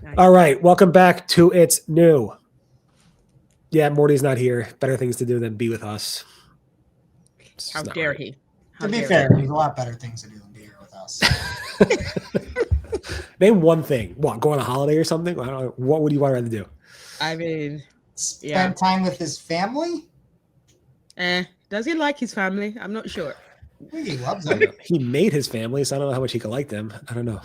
Nice. All right, welcome back to It's New. Yeah, Morty's not here. Better things to do than be with us. It's How just not dare right. he? To How be dare fair, there's a lot better things to do than be here with us. Name one thing. What, go on a holiday or something? I don't know. What would you want to do? I mean, Spend time with his family? does he like his family? I'm not sure. I think he loves I don't them. know. He made his family, so I don't know how much he could like them. I don't know.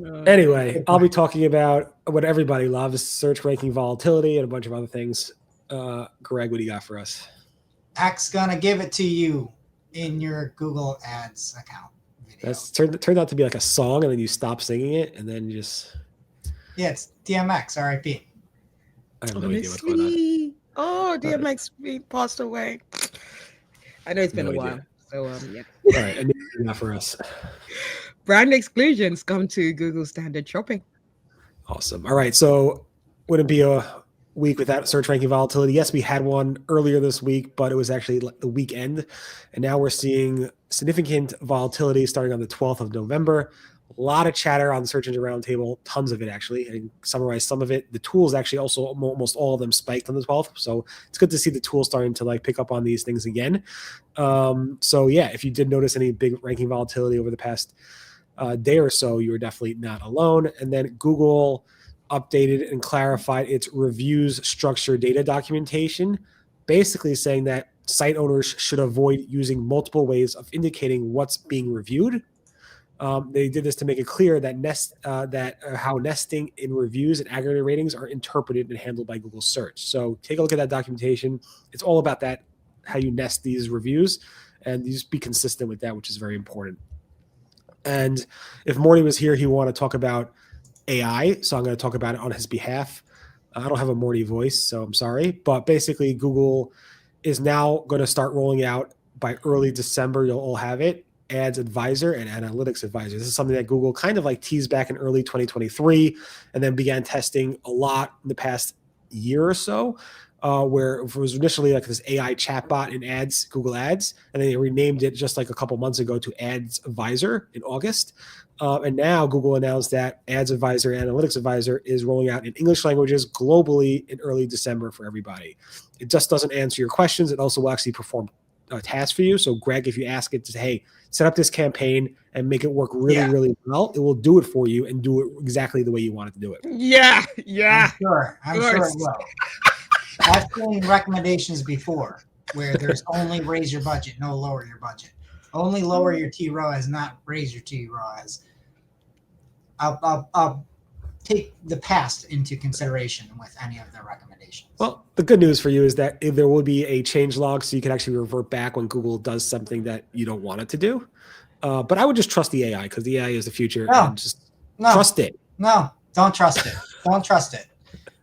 No. Anyway, I'll be talking about what everybody loves, search ranking volatility, and a bunch of other things. Greg, what do you got for us? X gonna give it to you in your Google Ads account video. That's turned out to be like a song, and then you stop singing it, and then you just... Yeah, it's DMX, RIP. I have no idea what's going on. Honestly. Oh, DMX passed away. I know it's been No a idea. while. So yeah. All right, and not for us. Brand exclusions come to Google standard shopping. Awesome. All right, so wouldn't be a week without search ranking volatility. Yes, we had one earlier this week, but it was actually the weekend, and now we're seeing significant volatility starting on the 12th of November. A lot of chatter on the Search Engine Roundtable, tons of it actually. I can summarize some of it. The tools actually also almost all of them spiked on the 12th, so it's good to see the tools starting to like pick up on these things again. So yeah, if you did notice any big ranking volatility over the past day or so, you were definitely not alone. And then Google updated and clarified its reviews structure data documentation, basically saying that site owners should avoid using multiple ways of indicating what's being reviewed. They did this to make it clear that how nesting in reviews and aggregator ratings are interpreted and handled by Google Search. So take a look at that documentation. It's all about that, how you nest these reviews, and you just be consistent with that, which is very important. And if Morty was here, he would want to talk about AI, so I'm going to talk about it on his behalf. I don't have a Morty voice, so I'm sorry. But basically, Google is now going to start rolling out by early December. You'll all have it. Ads Advisor and Analytics Advisor. This is something that Google kind of like teased back in early 2023 and then began testing a lot in the past year or so, where it was initially like this AI chatbot in ads, Google Ads, and then they renamed it just like a couple months ago to Ads Advisor in August. And now Google announced that Ads Advisor and Analytics Advisor is rolling out in English languages globally in early December for everybody. It just doesn't answer your questions. It also will actually perform tasks for you. So Greg, if you ask it to say, hey, set up this campaign and make it work really, really well, it will do it for you and do it exactly the way you want it to do it. Yeah. I'm sure it will. I've seen recommendations before where there's only raise your budget, no lower your budget. Only lower your TROAS, not raise your TROAS. I'll take the past into consideration with any of the recommendations. Well, the good news for you is that there will be a change log, so you can actually revert back when Google does something that you don't want it to do. But I would just trust the AI because the AI is the future. No. And just trust it. No, don't trust it. Don't trust it.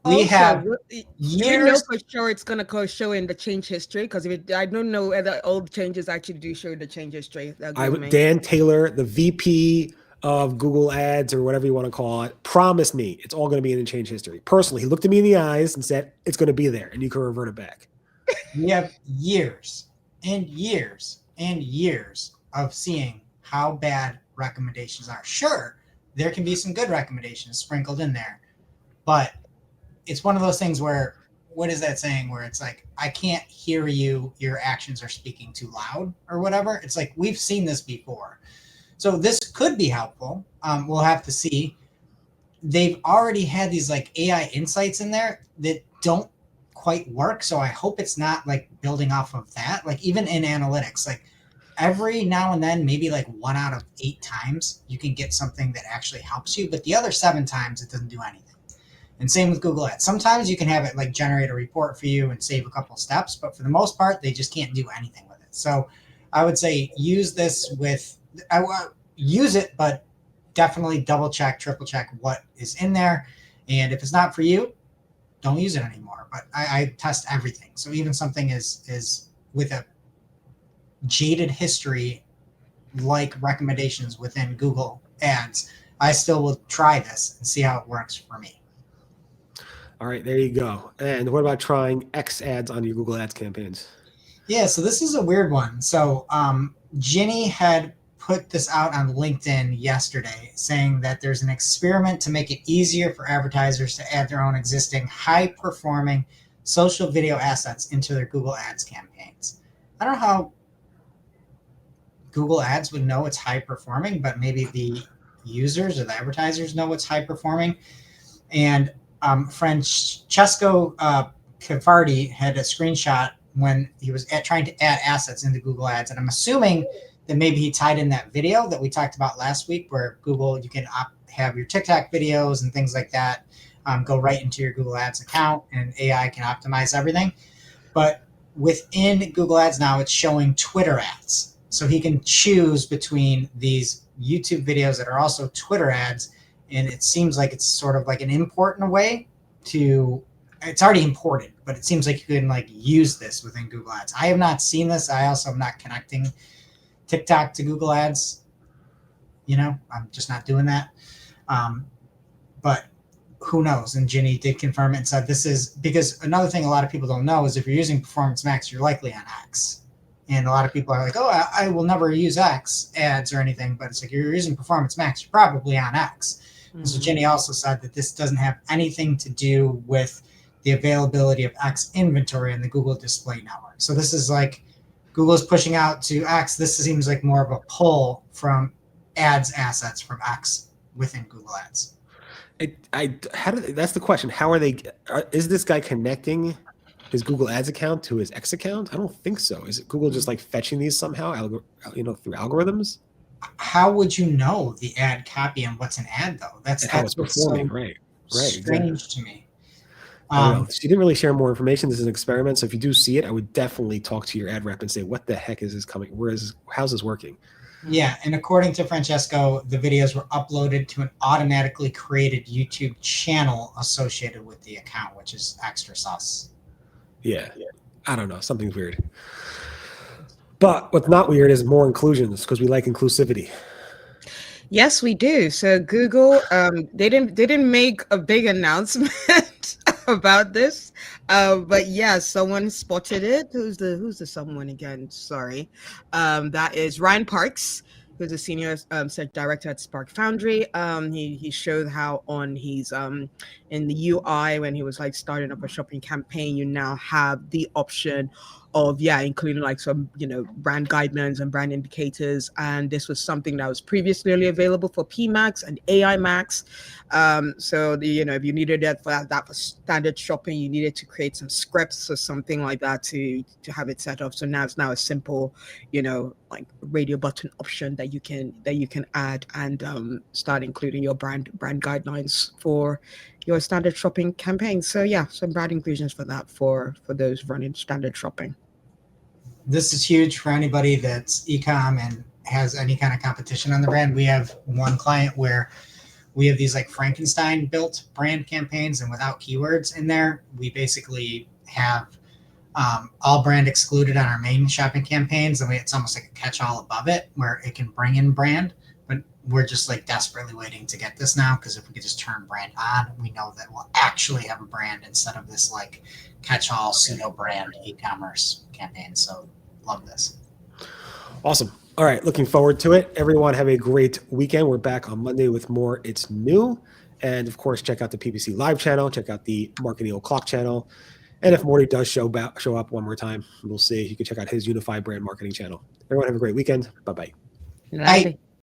We have years. years. You know for sure it's going to show in the change history because I don't know whether old changes actually do show the change history. Dan Taylor, the VP of Google Ads or whatever you want to call it, promised me it's all going to be in the change history. Personally, he looked at me in the eyes and said it's going to be there and you can revert it back. We have years and years and years of seeing how bad recommendations are. Sure, there can be some good recommendations sprinkled in there, but it's one of those things where, what is that saying where it's like, I can't hear you, your actions are speaking too loud or whatever. It's like, we've seen this before. So this could be helpful. We'll have to see. They've already had these like AI insights in there that don't quite work. So I hope it's not like building off of that. Like even in analytics, like every now and then, maybe like 1 out of 8 times you can get something that actually helps you, but the other 7 times it doesn't do anything. And same with Google Ads. Sometimes you can have it like generate a report for you and save a couple steps, but for the most part, they just can't do anything with it. So I would say use this use it, but definitely double check, triple check what is in there. And if it's not for you, don't use it anymore. But I test everything. So even something is with a jaded history like recommendations within Google Ads, I still will try this and see how it works for me. All right, there you go. And what about trying X ads on your Google Ads campaigns? Yeah, so this is a weird one. So Ginny had put this out on LinkedIn yesterday saying that there's an experiment to make it easier for advertisers to add their own existing high-performing social video assets into their Google Ads campaigns. I don't know how Google Ads would know it's high-performing, but maybe the users or the advertisers know it's high-performing. And Francesco Cavardi had a screenshot when he was trying to add assets into Google Ads. And I'm assuming that maybe he tied in that video that we talked about last week, where Google, you can have your TikTok videos and things like that go right into your Google Ads account, and AI can optimize everything. But within Google Ads now, it's showing Twitter ads. So he can choose between these YouTube videos that are also Twitter ads. And it seems like it's sort of like an import in a way to, it's already imported, but it seems like you can like use this within Google Ads. I have not seen this. I also am not connecting TikTok to Google Ads. You know, I'm just not doing that. But who knows? And Ginny did confirm it and said this is, because another thing a lot of people don't know is if you're using Performance Max, you're likely on X. And a lot of people are like, oh, I will never use X ads or anything. But it's like, you're using Performance Max, you're probably on X. Mm-hmm. So Ginny also said that this doesn't have anything to do with the availability of X inventory in the Google Display Network. So this is like Google's pushing out to X. This seems like more of a pull from ads assets from X within Google Ads. That's the question. How are they? Is this guy connecting his Google Ads account to his X account? I don't think so. Is it Google just like fetching these somehow, through algorithms? How would you know the ad copy and what's an ad though? That's how it's performing, so right? Strange exactly. To me. She didn't really share more information. This is an experiment, so if you do see it, I would definitely talk to your ad rep and say, "What the heck is this coming? How's this working?" Yeah, and according to Francesco, the videos were uploaded to an automatically created YouTube channel associated with the account, which is extra sus. Yeah. I don't know. Something's weird. But what's not weird is more inclusions, because we like inclusivity. Yes, we do. So Google, they didn't make a big announcement about this, but yeah, someone spotted it. Who's the someone again? Sorry, that is Ryan Parks, who's a senior search director at Spark Foundry. He showed how on his in the UI when he was like starting up a shopping campaign, you now have the option of including like some brand guidelines and brand indicators, and this was something that was previously only available for PMax and AI Max. So if you needed that for standard shopping, you needed to create some scripts or something like that to have it set up. So now it's a simple like radio button option that you can add and start including your brand guidelines for your standard shopping campaign. So yeah, some brand inclusions for that for those running standard shopping. This is huge for anybody that's e-com and has any kind of competition on the brand. We have one client where we have these like Frankenstein built brand campaigns, and without keywords in there, we basically have all brand excluded on our main shopping campaigns. And it's almost like a catch-all above it where it can bring in brand, but we're just like desperately waiting to get this now, because if we could just turn brand on, we know that we'll actually have a brand instead of this like catch-all pseudo brand e-commerce campaign. So love this. Awesome. All right. Looking forward to it. Everyone have a great weekend. We're back on Monday with more It's New. And of course, check out the PPC live channel, check out the Marketing O'Clock channel. And if Morty does show up one more time, we'll see. You can check out his Unified Brand Marketing channel. Everyone have a great weekend. Bye-bye. Bye.